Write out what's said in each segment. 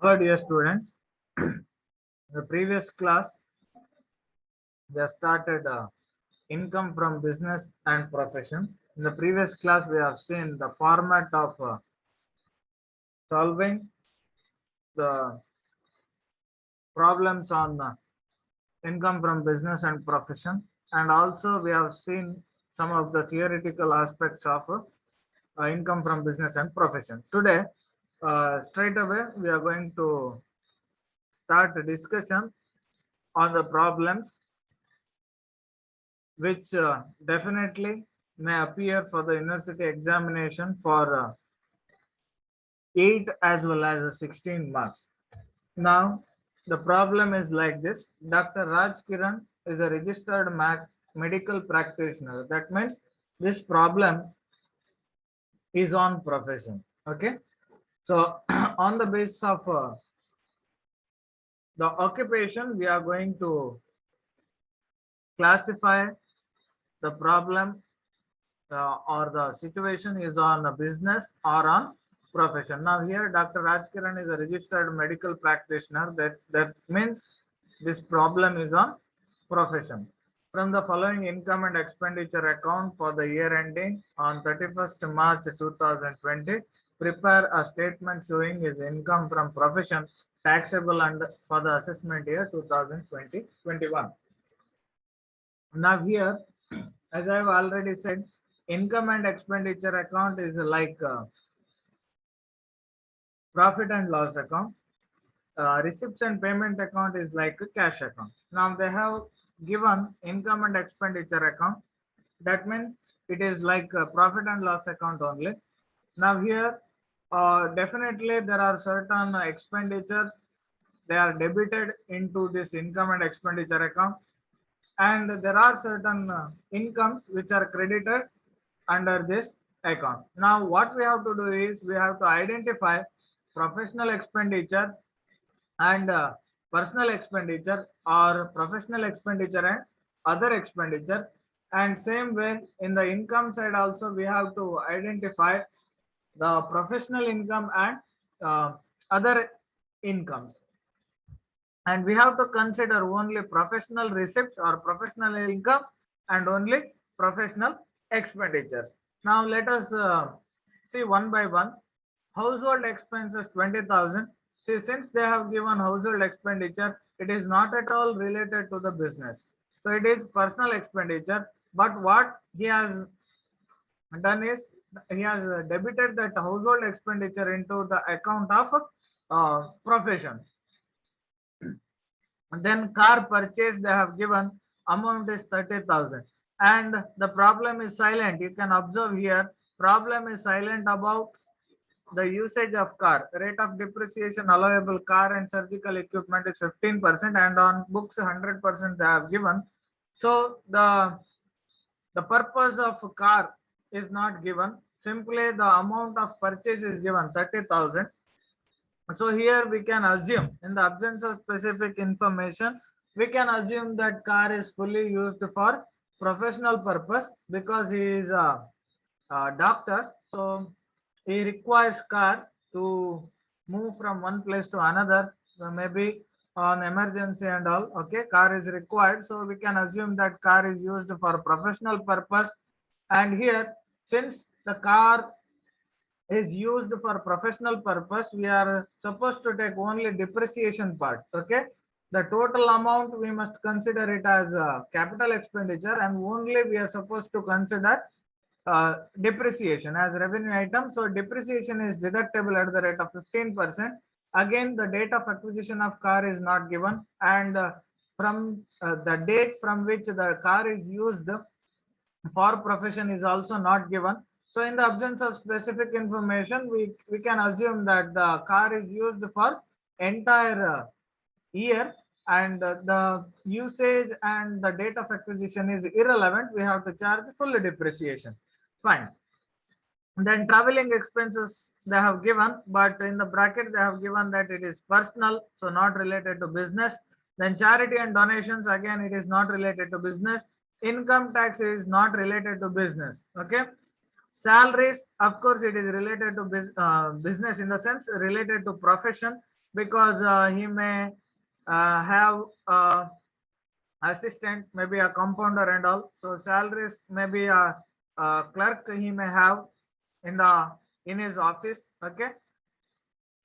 Dear students, in the previous class, we have started income from business and profession. In the previous class, we have seen the format of solving the problems on income from business and profession, and also we have seen some of the theoretical aspects of income from business and profession. Today, straight away, we are going to start a discussion on the problems which definitely may appear for the university examination for 8 as well as 16 marks. Now, the problem is like this. Dr. Raj Kiran is a registered medical practitioner. That means this problem is on profession. Okay. So, on the basis of the occupation, we are going to classify the problem or the situation is on a business or on profession. Now here Dr. Rajkiran is a registered medical practitioner. That means this problem is on profession. From the following income and expenditure account for the year ending on 31st March 2020, prepare a statement showing his income from profession taxable and for the assessment year 2020-21. Now here, as I have already said, income and expenditure account is like profit and loss account. Receipts and payment account is like a cash account. Now they have given income and expenditure account. That means it is like a profit and loss account only. Now here, definitely there are certain expenditures. They are debited into this income and expenditure account, and there are certain incomes which are credited under this account. Now what we have to do is we have to identify professional expenditure and personal expenditure, or professional expenditure and other expenditure, and same way in the income side also we have to identify the professional income and other incomes, and we have to consider only professional receipts or professional income and only professional expenditures. Now let us see one by one. Household expenses 20,000. See, since they have given household expenditure, it is not at all related to the business, so it is personal expenditure. But what he has done is he has debited that household expenditure into the account of profession. And then car purchase they have given amount is 30,000, and the problem is silent. You can observe here, problem is silent about the usage of car. Rate of depreciation allowable car and surgical equipment is 15%, and on books 100% they have given. So the purpose of car is not given, simply the amount of purchase is given 30,000. So here we can assume, in the absence of specific information, we can assume that car is fully used for professional purpose because he is a doctor. So he requires car to move from one place to another. So maybe on emergency and all. Okay, car is required. So we can assume that car is used for professional purpose. And here, since the car is used for professional purpose, we are supposed to take only depreciation part. Okay, the total amount we must consider it as capital expenditure, and only we are supposed to consider depreciation as revenue item. So depreciation is deductible at the rate of 15%. Again, the date of acquisition of car is not given, and from the date from which the car is used for profession is also not given. So in the absence of specific information, we can assume that the car is used for entire year, and the usage and the date of acquisition is irrelevant. We have to charge full depreciation. Fine. Then traveling expenses they have given, but in the bracket they have given that it is personal, so not related to business. Then charity and donations, again it is not related to business. Income tax is not related to business. Okay. Salaries, of course, it is related to business in the sense related to profession. because he may have assistant, maybe a compounder and all. So salaries maybe a clerk he may have in his office. Okay.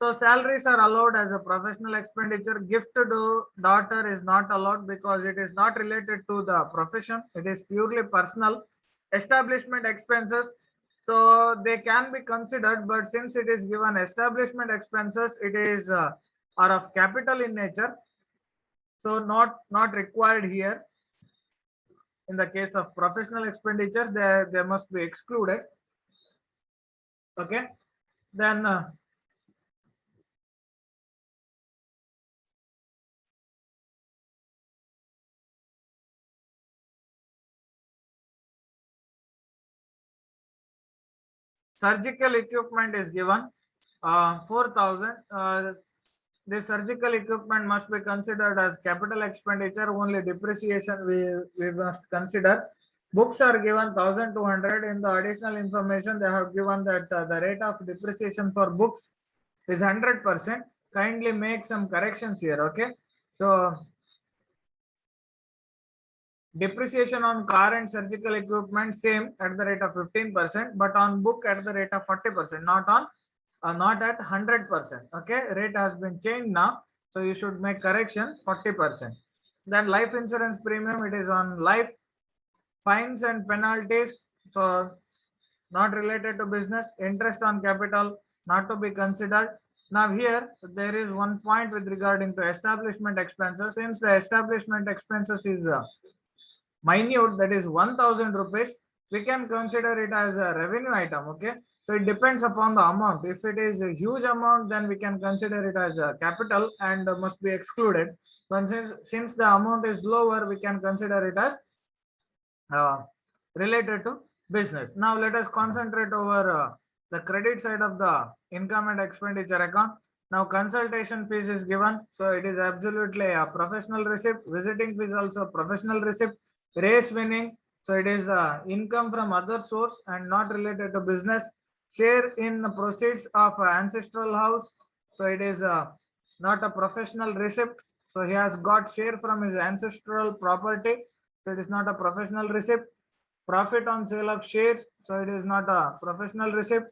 So salaries are allowed as a professional expenditure. Gift to daughter is not allowed because it is not related to the profession. It is purely personal. Establishment expenses, so they can be considered, but since it is given establishment expenses, it is are of capital in nature, so not required here. In the case of professional expenditures, they must be excluded. Okay, then surgical equipment is given 4,000. This surgical equipment must be considered as capital expenditure. Only depreciation we must consider. Books are given 1,200. In the additional information, they have given that the rate of depreciation for books is 100%. Kindly make some corrections here. Okay, so depreciation on car and surgical equipment same at the rate of 15%, but on book at the rate of 40%, not at 100%. Okay, rate has been changed now, so you should make correction 40%. Then life insurance premium, it is on life. Fines and penalties, so not related to business. Interest on capital, not to be considered. Now here there is one point with regarding to establishment expenses. Since the establishment expenses is minute, that is 1,000 rupees, we can consider it as a revenue item. Okay, so it depends upon the amount. If it is a huge amount, then we can consider it as a capital and must be excluded. But since the amount is lower, we can consider it as uh, related to business. Now let us concentrate over the credit side of the income and expenditure account. Now consultation fees is given, so it is absolutely a professional receipt. Visiting fees also professional receipt. Race winning, so it is income from other source and not related to business. Share in the proceeds of ancestral house, so it is not a professional receipt. So he has got share from his ancestral property, so it is not a professional receipt. Profit on sale of shares, so it is not a professional receipt.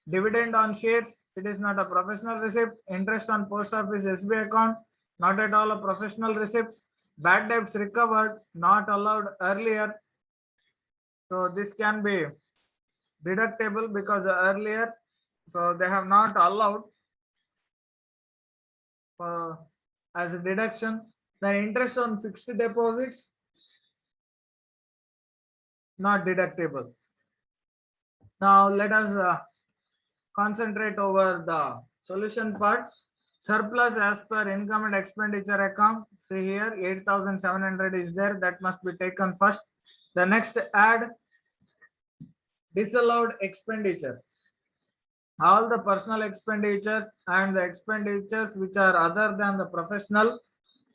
Dividend on shares, it is not a professional receipt. Interest on post office SB account, not at all a professional receipt. Bad debts recovered, not allowed earlier, so this can be deductible because earlier, so they have not allowed as a deduction. The interest on fixed deposits, not deductible. Now let us concentrate over the solution part. Surplus as per income and expenditure account. See here 8,700 is there, that must be taken first. The next, add disallowed expenditure. All the personal expenditures and the expenditures which are other than the professional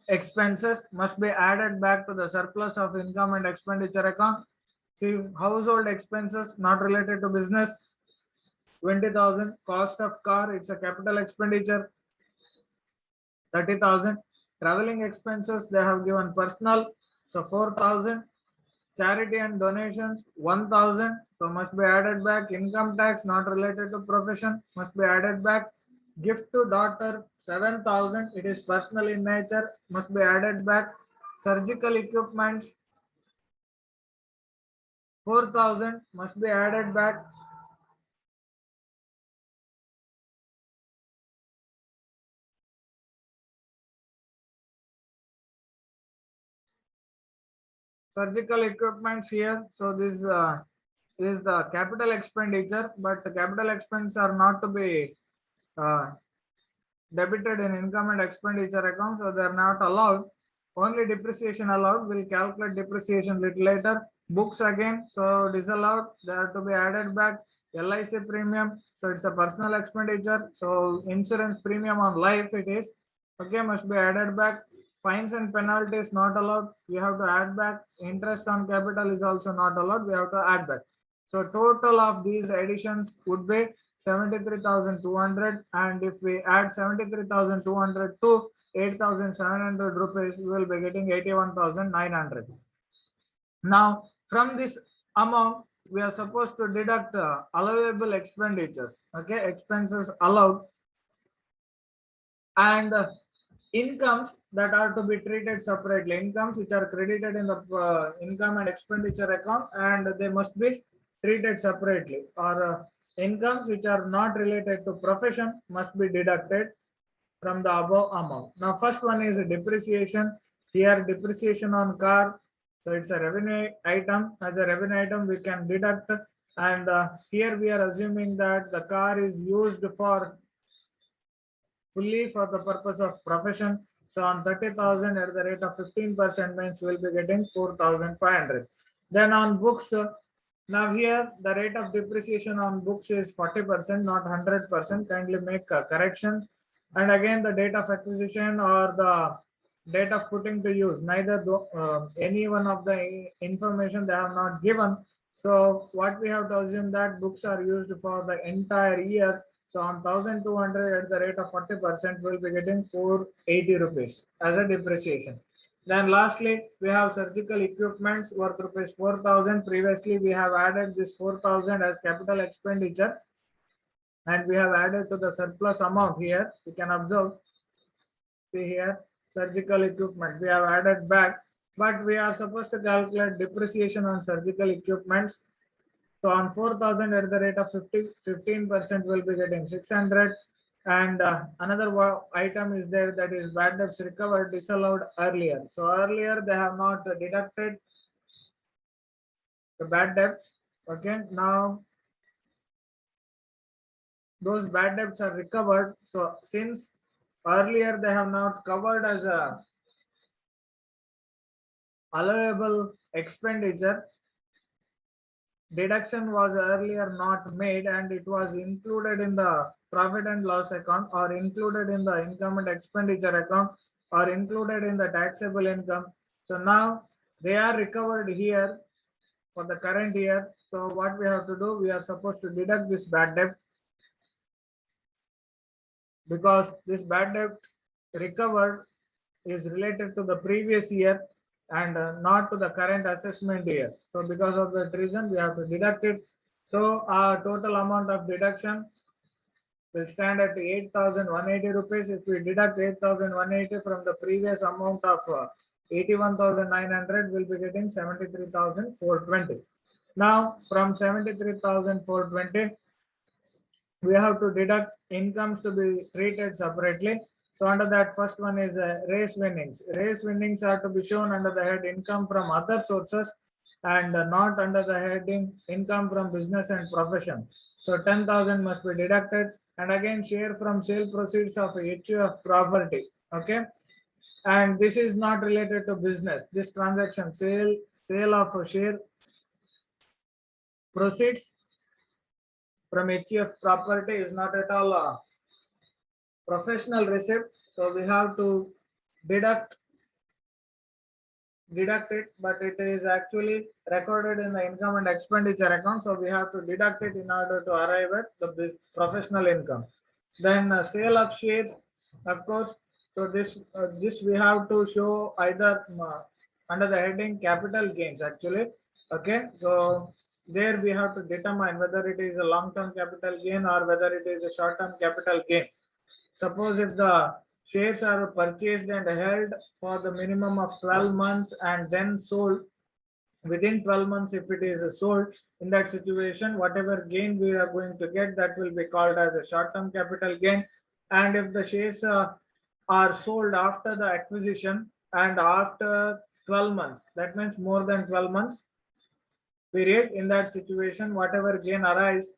expenses must be added back to the surplus of income and expenditure account. See, household expenses not related to business, 20,000. Cost of car, it's a capital expenditure, 30,000. Traveling expenses, they have given personal, so 4,000. Charity and donations, 1,000, so must be added back. Income tax not related to profession must be added back. Gift to daughter, 7,000, it is personal in nature, must be added back. Surgical equipment, 4,000, must be added back. Surgical equipments here, so this is the capital expenditure, but the capital expenses are not to be uh, debited in income and expenditure account, so they are not allowed. Only depreciation allowed. We'll calculate depreciation little later. Books again, so disallowed, they are to be added back. LIC premium, so it's a personal expenditure, so insurance premium on life it is, okay, must be added back. Fines and penalties not allowed, we have to add back. Interest on capital is also not allowed, we have to add back. So total of these additions would be 73,200, and if we add 73,200 to 8,700 rupees, we will be getting 81,900. Now, from this amount, we are supposed to deduct allowable expenditures, okay, expenses allowed, and incomes that are to be treated separately, incomes which are credited in the income and expenditure account, and they must be treated separately, or incomes which are not related to profession must be deducted from the above amount. Now, first one is depreciation. Here, depreciation on car, so it's a revenue item. As a revenue item, we can deduct, and here we are assuming that the car is used for fully for the purpose of profession. So on 30,000 at the rate of 15% means we'll be getting 4,500. Then on books, now here the rate of depreciation on books is 40%, not 100%. Kindly make corrections. And again, the date of acquisition or the date of putting to use, neither any one of the information they have not given. So what we have to assume that books are used for the entire year. So on 1,200 at the rate of 40%, we'll be getting 480 rupees as a depreciation. Then lastly, we have surgical equipments worth rupees 4,000. Previously, we have added this 4,000 as capital expenditure, and we have added to the surplus amount here. You can observe, see here, surgical equipment. We have added back, but we are supposed to calculate depreciation on surgical equipments. So on 4,000 at the rate of 15% will be getting 600. And another item is there, that is bad debts recovered disallowed earlier. So earlier they have not deducted the bad debts. Okay, now those bad debts are recovered. So since earlier they have not covered as a allowable expenditure, deduction was earlier not made and it was included in the profit and loss account, or included in the income and expenditure account, or included in the taxable income. So now they are recovered here for the current year. So what we have to do, we are supposed to deduct this bad debt, because this bad debt recovered is related to the previous year and not to the current assessment year. So because of that reason, we have to deduct it. So our total amount of deduction will stand at 8,180 rupees. If we deduct 8,180 from the previous amount of 81,900, we'll be getting 73,420. Now from 73,420, we have to deduct incomes to be treated separately. So under that, first one is race winnings. Race winnings are to be shown under the head income from other sources, and not under the heading income from business and profession. So 10,000 must be deducted. And again, share from sale proceeds of HUF property. Okay, and this is not related to business. This transaction, sale of a share proceeds from HUF property, is not at all a professional receipt. So we have to deduct it, but it is actually recorded in the income and expenditure account. So we have to deduct it in order to arrive at the professional income. Then sale of shares, of course. So this we have to show either under the heading capital gains actually. Okay, so there we have to determine whether it is a long-term capital gain or whether it is a short-term capital gain. Suppose if the shares are purchased and held for the minimum of 12 months and then sold within 12 months, if it is sold, in that situation, whatever gain we are going to get, that will be called as a short-term capital gain. And if the shares are sold after the acquisition and after 12 months, that means more than 12 months period, in that situation, whatever gain arise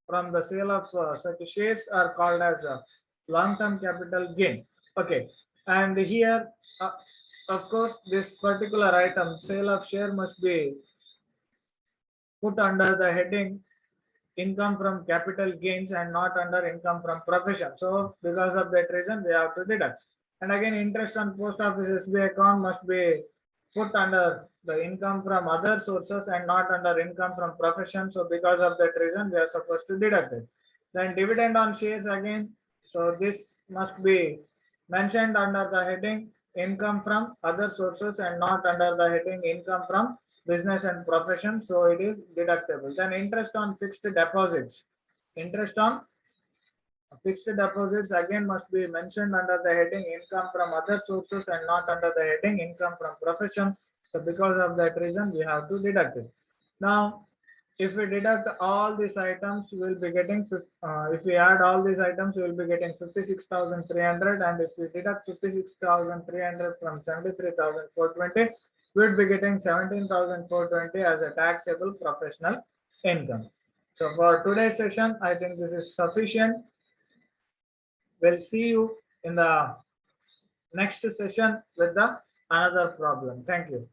from the sale of such shares are called as a long-term capital gain. Okay, and here of course this particular item, sale of share, must be put under the heading income from capital gains and not under income from profession. So because of that reason, we have to deduct. And again, interest on post office SBI account must be put under the income from other sources and not under income from profession. So because of that reason, we are supposed to deduct it. Then dividend on shares again. So this must be mentioned under the heading income from other sources and not under the heading income from business and profession. So it is deductible. Then interest on fixed deposits. Interest on fixed deposits again must be mentioned under the heading income from other sources and not under the heading income from profession. So because of that reason, we have to deduct it. Now, if we deduct all these items, we will be getting, if we add all these items, we will be getting 56,300. And if we deduct 56,300 from 73,420, we will be getting 17,420 as a taxable professional income. So for today's session, I think this is sufficient. We'll see you in the next session with the another problem. Thank you.